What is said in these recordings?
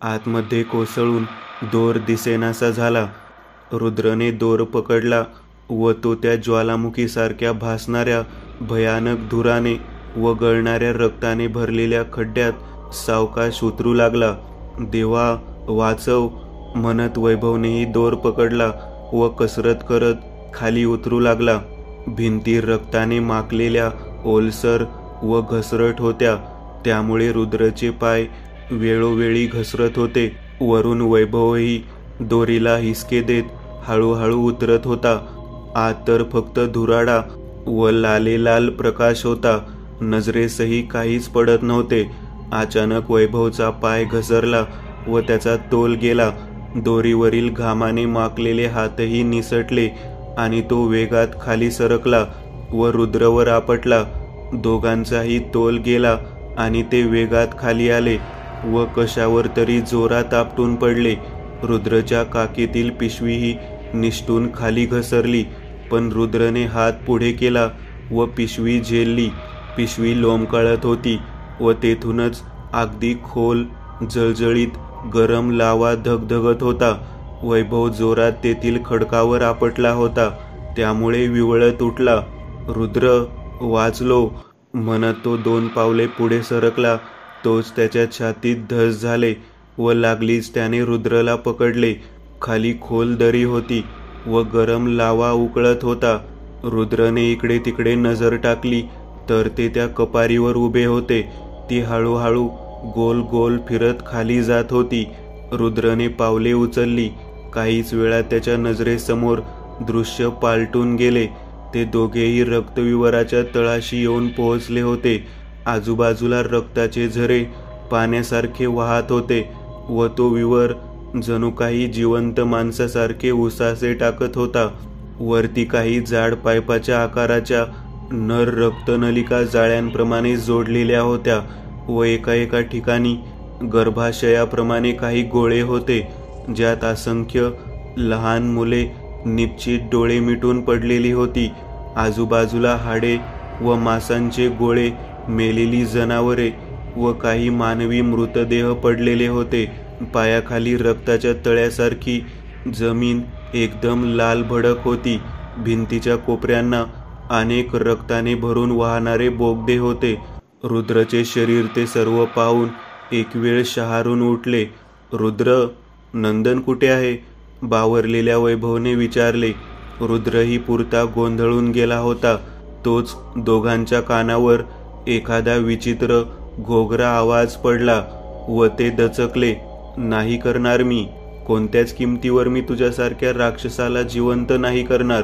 आतमध्ये कोसळून दोर दिसेनासा झाला. रुद्रने दोर पकडला व तो त्या ज्वालामुखीसारख्या भासणाऱ्या भयानक धुराने व गळणाऱ्या रक्ताने भरलेल्या खड्ड्यात सावकाश उतरू लागला. देवा वाचव म्हणत वैभवनेही दोर पकडला व कसरत करत खाली उतरू लागला. भिंती रक्ताने माखलेल्या, ओलसर व घसरट होत्या, त्यामुळे रुद्रचे पाय वेळोवेळी घसरत होते. वरून वैभवही दोरीला हिसके देत हळूहळू उतरत होता. आत तर फक्त धुराडा व लालेलाल प्रकाश होता. नजरेसही काहीच पडत नव्हते. अचानक वैभवचा पाय घसरला व त्याचा तोल गेला. दोरीवरील घामाने माखलेले हातही निसटले आणि तो वेगात खाली सरकला व रुद्रवर आपटला. दोघांचाही तोल गेला आणि ते वेगात खाली आले व कशावर तरी जोरात आपटून पडले. रुद्रच्या काखेतील पिशवीही निसटून खाली घसरली, पण रुद्रने हात पुढे केला व पिशवी झेलली. पिशवी लोंबकळत होती व तेथूनच अगदी खोल जळजळीत गरम लावा धगधगत होता. वैभव जोरात तेथील खडकावर आपटला होता, त्यामुळे विवळत उठला. रुद्र वाचलो म्हणत तो 2 पावले पुढे सरकला. तोच त्याच्या छातीत धस झाले व लागलीच त्याने रुद्रला पकडले. खाली खोल दरी होती व गरम लावा उकळत होता. रुद्रने इकडे तिकडे नजर टाकली तर ते त्या कपारीवर उभे होते. ती हळूहळू गोल गोल फिरत खाली जात होती. रुद्रने पावले उचलली. काहीच वेळात त्याच्या नजरेसमोर दृश्य पालटून गेले. ते दोघेही रक्तविवराच्या तळाशी येऊन पोहोचले होते. आजूबाजूला रक्ताचे झरे पाण्यासारखे वाहत होते व तो विवर जणू काही जिवंत माणसासारखे उसासे टाकत होता. वरती काही जाड पाईपाच्या आकाराच्या नर रक्तनलिका जाळ्यांप्रमाणे जोडलेल्या होत्या व एका ठिकाणी गर्भाशयाप्रमाणे काही गोळे होते, ज्यात असंख्य लहान मुले निश्चित डोळे मिटून पडलेली होती. आजूबाजूला हाडे व मांसांचे गोळे, मेलेली जनावरे व काही मानवी मृतदेह पडलेले होते. पायाखाली रक्ताच्या तळ्यासारखी जमीन एकदम लाल भडक होती. भिंतीच्या कोपऱ्यांना अनेक रक्ताने भरून वाहणारे बोगदे होते. रुद्रचे शरीर ते सर्व पाहून एक वेळ शहारून उठले. रुद्र, नंदन कुठे आहे? बावरलेल्या वैभवने विचारले. रुद्रही पुरता गोंधळून गेला होता. तोच दोघांच्या कानावर एखादा विचित्र घोगरा आवाज पडला व ते दचकले. नाही करणार मी. कोणत्याच किमतीवर मी तुझ्यासारख्या राक्षसाला जिवंत नाही करणार.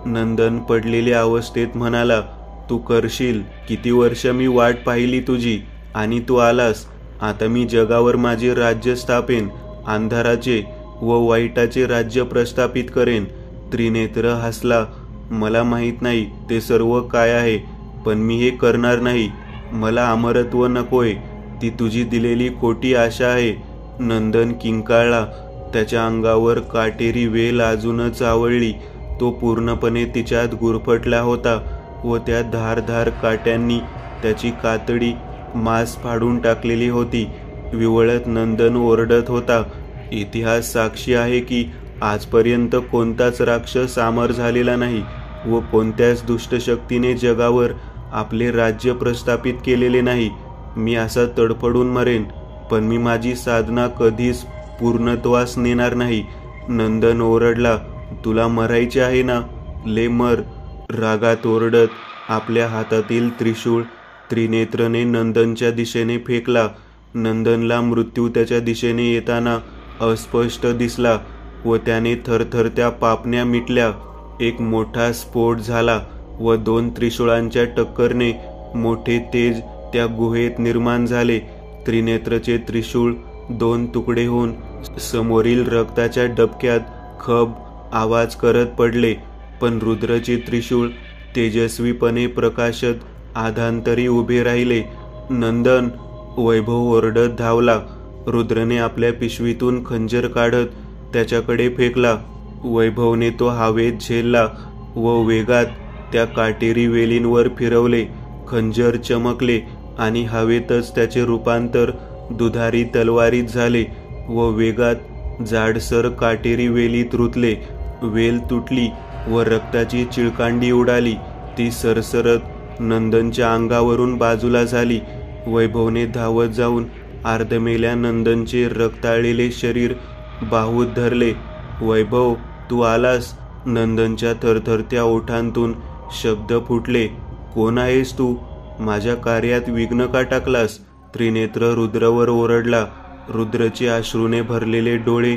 नंदन पडलेल्या अवस्थेत म्हणाला. तू करशील. किती वर्ष मी वाट पाहिली तुझी आणि तू आलास. आता मी जगावर माझे राज्य स्थापेन. अंधाराचे व वाईटाचे राज्य प्रस्थापित करेन. त्रिनेत्र हसला. मला माहीत नाही ते सर्व काय आहे, पण मी हे करणार नाही. मला अमरत्व नकोय. ती तुझी दिलेली खोटी आशा आहे. नंदन किंकाळला. त्याच्या अंगावर काटेरी वेल अजूनच आवळली. तो पूर्णपणे तिच्यात गुरफटला होता व त्या धारधार काट्यांनी त्याची कातडी मांस फाडून टाकलेली होती. विवळत नंदन ओरडत होता. इतिहास साक्षी आहे की आजपर्यंत कोणताच राक्षस अमर झालेला नाही व कोणत्याच दुष्टशक्तीने जगावर आपले राज्य प्रस्थापित केलेले नाही. मी असा तडफडून मरेन, पण मी माझी साधना कधीच पूर्णत्वास नेणार नाही. नंदन ओरडला. तुला मरायचे आहे ना? ले मर. रागात ओरडत आपल्या हातातील त्रिशूळ त्रिनेत्रने नंदनच्या दिशेने फेकला. नंदनला मृत्यू त्याच्या दिशेने येताना अस्पष्ट दिसला व त्याने थरथरत्या पापण्या मिटल्या. एक मोठा स्फोट झाला व 2 त्रिशूळांच्या टक्करने मोठे तेज त्या गुहेत निर्माण झाले. त्रिनेत्रचे त्रिशूळ 2 तुकडे होऊन समोरील रक्ताच्या डबक्यात खब आवाज करत पडले, पण रुद्रचे त्रिशूळ तेजस्वीपणे प्रकाशत आधांतरी उभे राहिले. नंदन! वैभव ओरडत धावला. रुद्रने आपल्या पिशवीतून खंजर काढत त्याच्याकडे फेकला. वैभवने तो हवेत झेलला व वेगात त्या काटेरी वेलींवर फिरवले. खंजर चमकले आणि हवेतच त्याचे रूपांतर दुधारी तलवारीत झाले. व वेगात जाडसर काटेरी वेलीत रुतले. वेल तुटली व रक्ताची चिळकांडी उडाली. ती सरसरत नंदनच्या अंगावरून बाजूला झाली. वैभवने धावत जाऊन अर्धमेल्या नंदनचे रक्ताळलेले शरीर बाहूत धरले. वैभव, तू आलास? नंदनच्या थरथरत्या ओठांतून शब्द फुटले. कोण आहेस तू? माझ्या कार्यात विघ्न का टाकलास? त्रिनेत्र रुद्रवर ओरडला. रुद्रचे अश्रूने भरलेले डोळे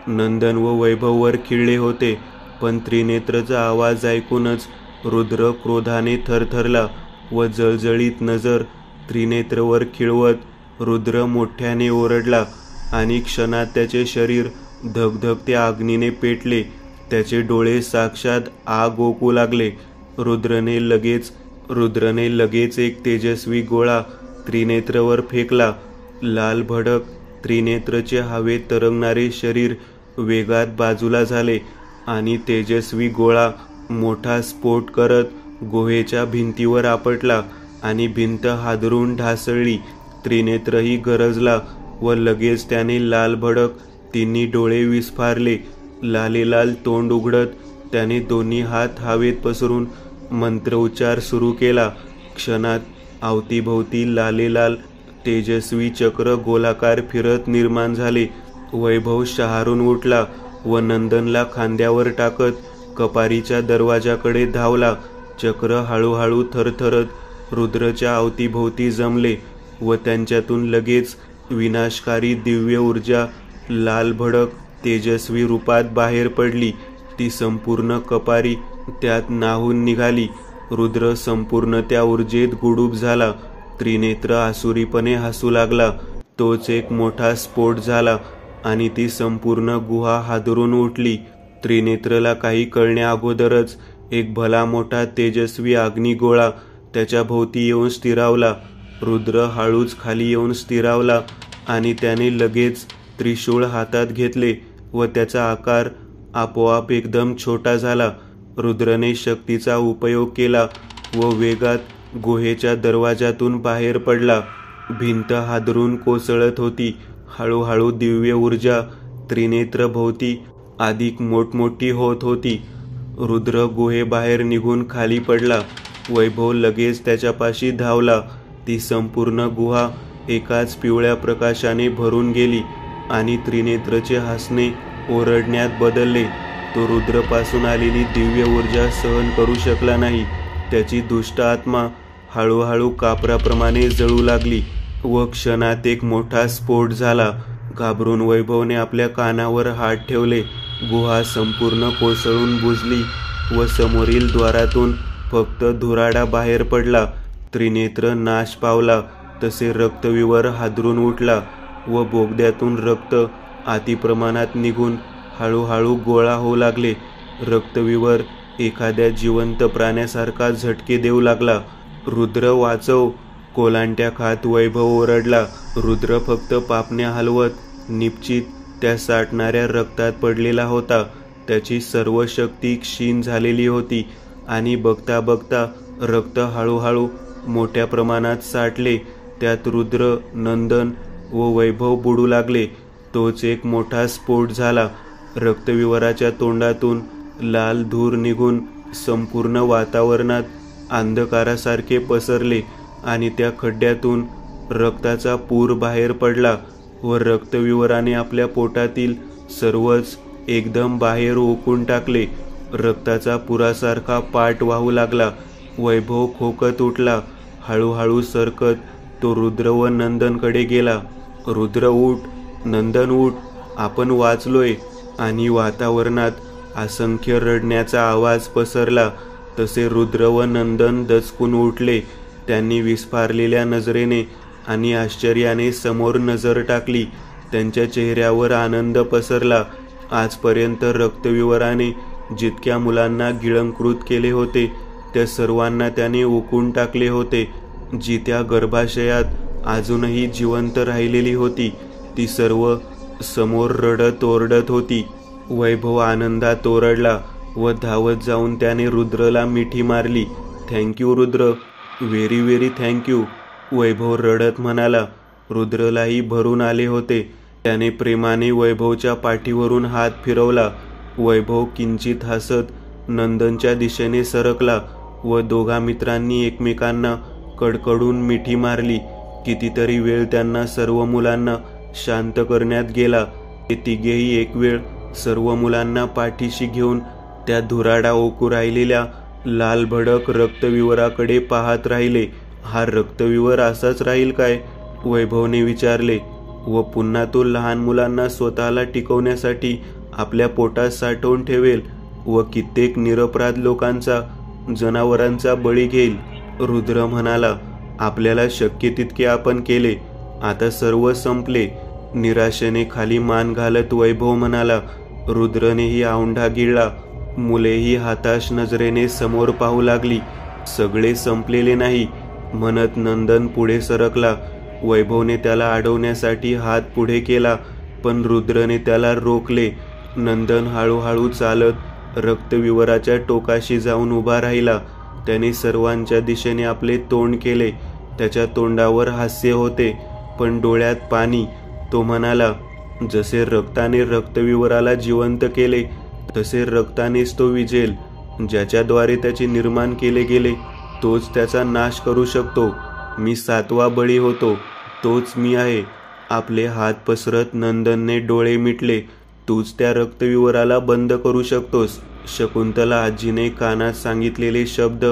नंदन व वैभववर खिळले होते. पण त्रिनेत्रचा आवाज ऐकूनच रुद्र क्रोधाने थरथरला व जळजळीत नजर त्रिनेत्रवर खिळवत रुद्र मोठ्याने ओरडला आणि क्षणात त्याचे शरीर धगधगत्या अग्नीने पेटले. त्याचे डोळे साक्षात आग ओकू लागले. रुद्रने लगेच एक तेजस्वी गोळा त्रिनेत्रवर फेकला. लाल भडक त्रिनेत्रचे हवेत तरंगणारे शरीर वेगात बाजूला झाले आणि तेजस्वी गोळा मोठा स्फोट करत गुहेच्या भिंतीवर आपटला आणि भिंत हादरून ढासळली. त्रिनेत्रही गरजला व लगेच त्याने लाल भडक तिन्ही डोळे विस्फारले. लालेलाल तोंड उघडत त्याने दोन्ही हात हवेत पसरून मंत्रोच्चार सुरू केला. क्षणात अवतीभोवती लालेलाल तेजस्वी चक्र गोलाकार फिरत निर्माण झाले. वैभव शहारून उठला व नंदनला खांद्यावर टाकत कपारीच्या दरवाजाकडे धावला. चक्र हळूहळू थरथरत रुद्रच्या अवतीभोवती जमले व त्यांच्यातून लगेच विनाशकारी दिव्य ऊर्जा लाल भडक तेजस्वी रूपात बाहेर पडली. ती संपूर्ण कपारी त्यात न्हाऊन निघाली. रुद्र संपूर्ण त्या ऊर्जेत गुडूप झाला. त्रिनेत्र आसुरीपणे हसू लागला. तोच एक मोठा स्फोट झाला आणि ती संपूर्ण गुहा हादरून उठली. त्रिनेत्रला काही कळण्या अगोदरच एक भला मोठा तेजस्वी अग्निगोळा त्याच्या भोवती येऊन स्थिरावला. रुद्र हळूच खाली येऊन स्थिरावला आणि त्याने लगेच त्रिशूळ हातात घेतले व त्याचा आकार आपोआप एकदम छोटा झाला. रुद्रने शक्तीचा उपयोग केला व वेगात गुहेच्या दरवाजातून बाहेर पडला. भिंत हादरून कोसळत होती. हळूहळू दिव्य ऊर्जा त्रिनेत्र भोवती अधिक मोठमोठी होत होती. रुद्र गुहेबाहेर निघून खाली पडला. वैभव लगेच त्याच्यापाशी धावला. ती संपूर्ण गुहा एकाच पिवळ्या प्रकाशाने भरून गेली आणि त्रिनेत्रचे हसणे ओरडण्यात बदलले. तो रुद्रपासून आलेली दिव्य ऊर्जा सहन करू शकला नाही. त्याची दुष्ट आत्मा हळूहळू कापराप्रमाणे जळू लागली व क्षणात एक मोठा स्फोट झाला. घाबरून वैभवने आपल्या कानावर हात ठेवले. गुहा संपूर्ण कोसळून बुजली व समोरील द्वारातून फक्त धुराडा बाहेर पडला. त्रिनेत्र नाश पावला तसे रक्तविवर हादरून उठला व बोगद्यातून रक्त अतिप्रमाणात निघून हळूहळू गोळा होऊ लागले. रक्तविवर एखाद्या जिवंत प्राण्यासारखा झटके देऊ लागला. रुद्र, वाचव! कोलांट्या खात वैभव ओरडला. रुद्र फक्त पापण्या हलवत निपचित त्या साठणाऱ्या रक्तात पडलेला होता. त्याची सर्व शक्ती क्षीण झालेली होती आणि बघता बघता रक्त हळूहळू मोठ्या प्रमाणात साठले. त्यात रुद्र, नंदन व वैभव बुडू लागले. तोच एक मोठा स्फोट झाला. रक्तविवराच्या तोंडातून लाल धूर निघून संपूर्ण वातावरणात अंधकारासारखे पसरले आणि त्या खड्ड्यातून रक्ताचा पूर बाहेर पडला व रक्तविवराने आपल्या पोटातील सर्वच एकदम बाहेर ओकून टाकले. रक्ताचा पुरासारखा पाट वाहू लागला. वैभव खोकत उठला. हळूहळू सरकत तो रुद्र व नंदनकडे गेला. रुद्र, उठ! नंदन, उठ! आपण वाचलोय! आणि वातावरणात असंख्य रडण्याचा आवाज पसरला. तसे रुद्र व नंदन दचकून उठले. त्यांनी विस्फारलेल्या नजरेने आणि आश्चर्याने समोर नजर टाकली. त्यांच्या चेहऱ्यावर आनंद पसरला. आजपर्यंत रक्तविवराने जितक्या मुलांना गिळंकृत केले होते त्या सर्वांना त्याने ओकून टाकले होते. जी त्या गर्भाशयात अजूनही जिवंत राहिलेली होती ती सर्व समोर रडत ओरडत होती. वैभव आनंदात ओरडला व धावत जाऊन त्याने रुद्रला मिठी मारली. Thank you Rudra, very very thank you, Vaibhav रडत म्हणाला. रुद्रलाही भरून आले होते. त्याने प्रेमाने वैभवच्या पाठीवरून हात फिरवला. वैभव किंचित हसत नंदनच्या दिशेने सरकला व दोघा मित्रांनी एकमेकांना कडकडून मिठी मारली. कितीतरी वेळ त्यांना सर्व मुलांना शांत करण्यात गेला. ते तिघेही एक वेळ सर्व मुलांना पाठीशी घेऊन त्या धुराडा ओकू राहिलेल्या लाल भडक रक्तविवराकडे पाहत राहिले. हा रक्तविवर असाच राहील काय? वैभवने विचारले. व पुन्हा तो लहान मुलांना स्वतःला टिकवण्यासाठी आपल्या पोटात साठवून ठेवेल व कित्येक निरपराध लोकांचा, जनावरांचा बळी घेईल. रुद्र म्हणाला. आपल्याला शक्य तितके आपण केले, आता सर्व संपले. निराशेने खाली मान घालत वैभव म्हणाला. रुद्रनेही औंढा गिळला. मुलेही हताश नजरेने समोर पाहू लागली. सगळे संपलेले नाही म्हणत नंदन पुढे सरकला. वैभवने त्याला अडवण्यासाठी हात पुढे केला, पण रुद्रने त्याला रोखले. नंदन हळूहळू चालत रक्तविवराच्या टोकाशी जाऊन उभा राहिला. त्याने सर्वांच्या दिशेने आपले तोंड केले. त्याच्या तोंडावर हास्य होते, पण डोळ्यात पाणी. तो म्हणाला, जसे रक्ताने रक्तविवराला जिवंत केले, तसे रक्तानेच तो विझेल. ज्याच्याद्वारे त्याचे निर्माण केले गेले, तोच त्याचा नाश करू शकतो. मी 7वा बळी होतो, तोच मी आहे. आपले हात पसरत नंदनने डोळे मिटले. तूच त्या रक्तविवराला बंद करू शकतोस. शकुंतला आजीने कानात सांगितलेले शब्द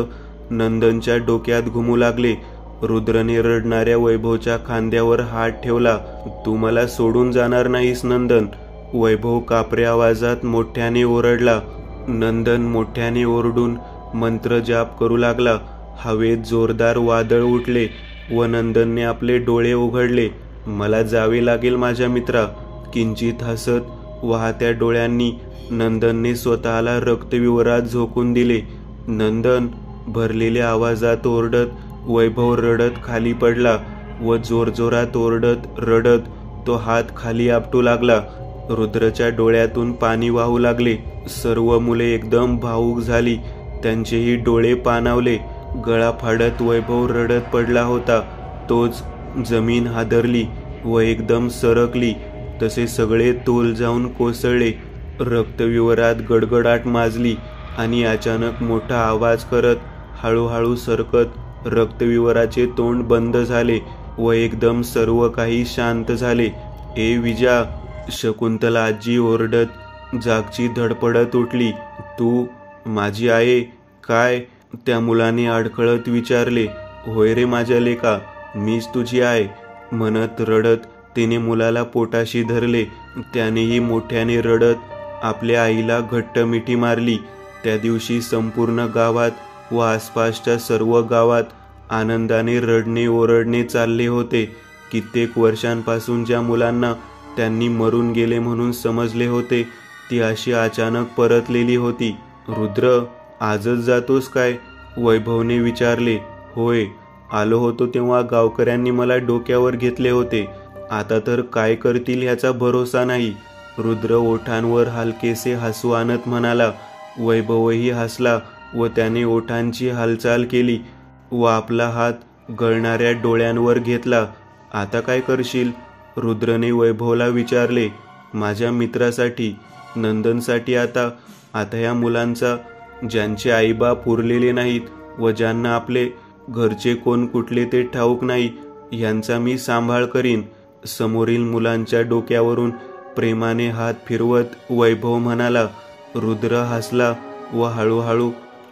नंदनच्या डोक्यात घुमू लागले. रुद्रने रडणाऱ्या वैभवच्या खांद्यावर हात ठेवला. तू मला सोडून जाणार नाहीस नंदन. वैभव कापऱ्या आवाजात मोठ्याने ओरडला. नंदन मोठ्याने ओरडून मंत्र जाप करू लागला. हवेत जोरदार वादळ उठले व नंदनने आपले डोळे उघडले. मला जावे लागेल माझ्या मित्रा. किंचित हसत वाहत्या डोळ्यांनी नंदनने स्वतःला रक्तविवरात झोकून दिले. नंदन, भरलेल्या आवाजात ओरडत वैभव रडत खाली पडला व जोरजोरात ओरडत रडत तो हात खाली आपटू लागला. रुद्रच्या डोळ्यातून पाणी वाहू लागले. सर्व मुले एकदम भावूक झाली. त्यांचेही डोळे पाणावले. गळा फाडत वैभव रडत पडला होता. तोच जमीन हादरली व एकदम सरकली. तसे सगळे तोल जाऊन कोसळले. रक्तविवरात गडगडाट माजली आणि अचानक मोठा आवाज करत हळूहळू सरकत रक्तविवराचे तोंड बंद झाले व एकदम सर्व काही शांत झाले. ए विजा, शकुंतला आजी ओरडत जागची धडपडत उठली. तू माझी आहे काय? त्या मुलाने अडखळत विचारले. होय रे माझ्या लेका, मीच तुझी आहे म्हणत रडत तिने मुलाला पोटाशी धरले. त्यानेही मोठ्याने रडत आपल्या आईला घट्ट मिठी मारली. त्या दिवशी संपूर्ण गावात व आसपासच्या सर्व गावात आनंदाने रडणे ओरडणे चालले होते. कित्येक वर्षांपासून ज्या मुलांना त्यांनी मरून गेले म्हणून समजले होते, ती अशी अचानक परतलेली होती. रुद्र, आजच जातोस काय? वैभवने विचारले. होय, आलो होतो तेव्हा गावकऱ्यांनी मला डोक्यावर घेतले होते. आता तर काय करतील ह्याचा भरोसा नाही. रुद्र ओठांवर हलकेसे हसू आणत म्हणाला. वैभवही हसला व त्याने ओठांची हालचाल केली व आपला हात गळणाऱ्या डोळ्यांवर घेतला. आता काय करशील? रुद्रने वैभवला विचारले. माझ्या मित्रासाठी, नंदनसाठी आता या मुलांचा, ज्यांचे आईबाप उरलेले नाहीत व ज्यांना आपले घरचे कोण कुठले ते ठाऊक नाही, यांचा मी सांभाळ करीन. समोरील मुलांच्या डोक्यावरून प्रेमाने हात फिरवत वैभव म्हणाला. रुद्र हसला व हळूहळू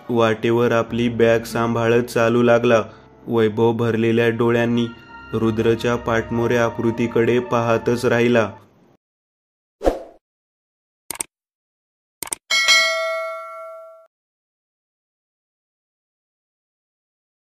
वाटेवर आपली बॅग सांभाळत चालू लागला. वैभव भरलेल्या डोळ्यांनी रुद्रच्या पाठमोऱ्या आकृतीकडे पाहतच राहिला.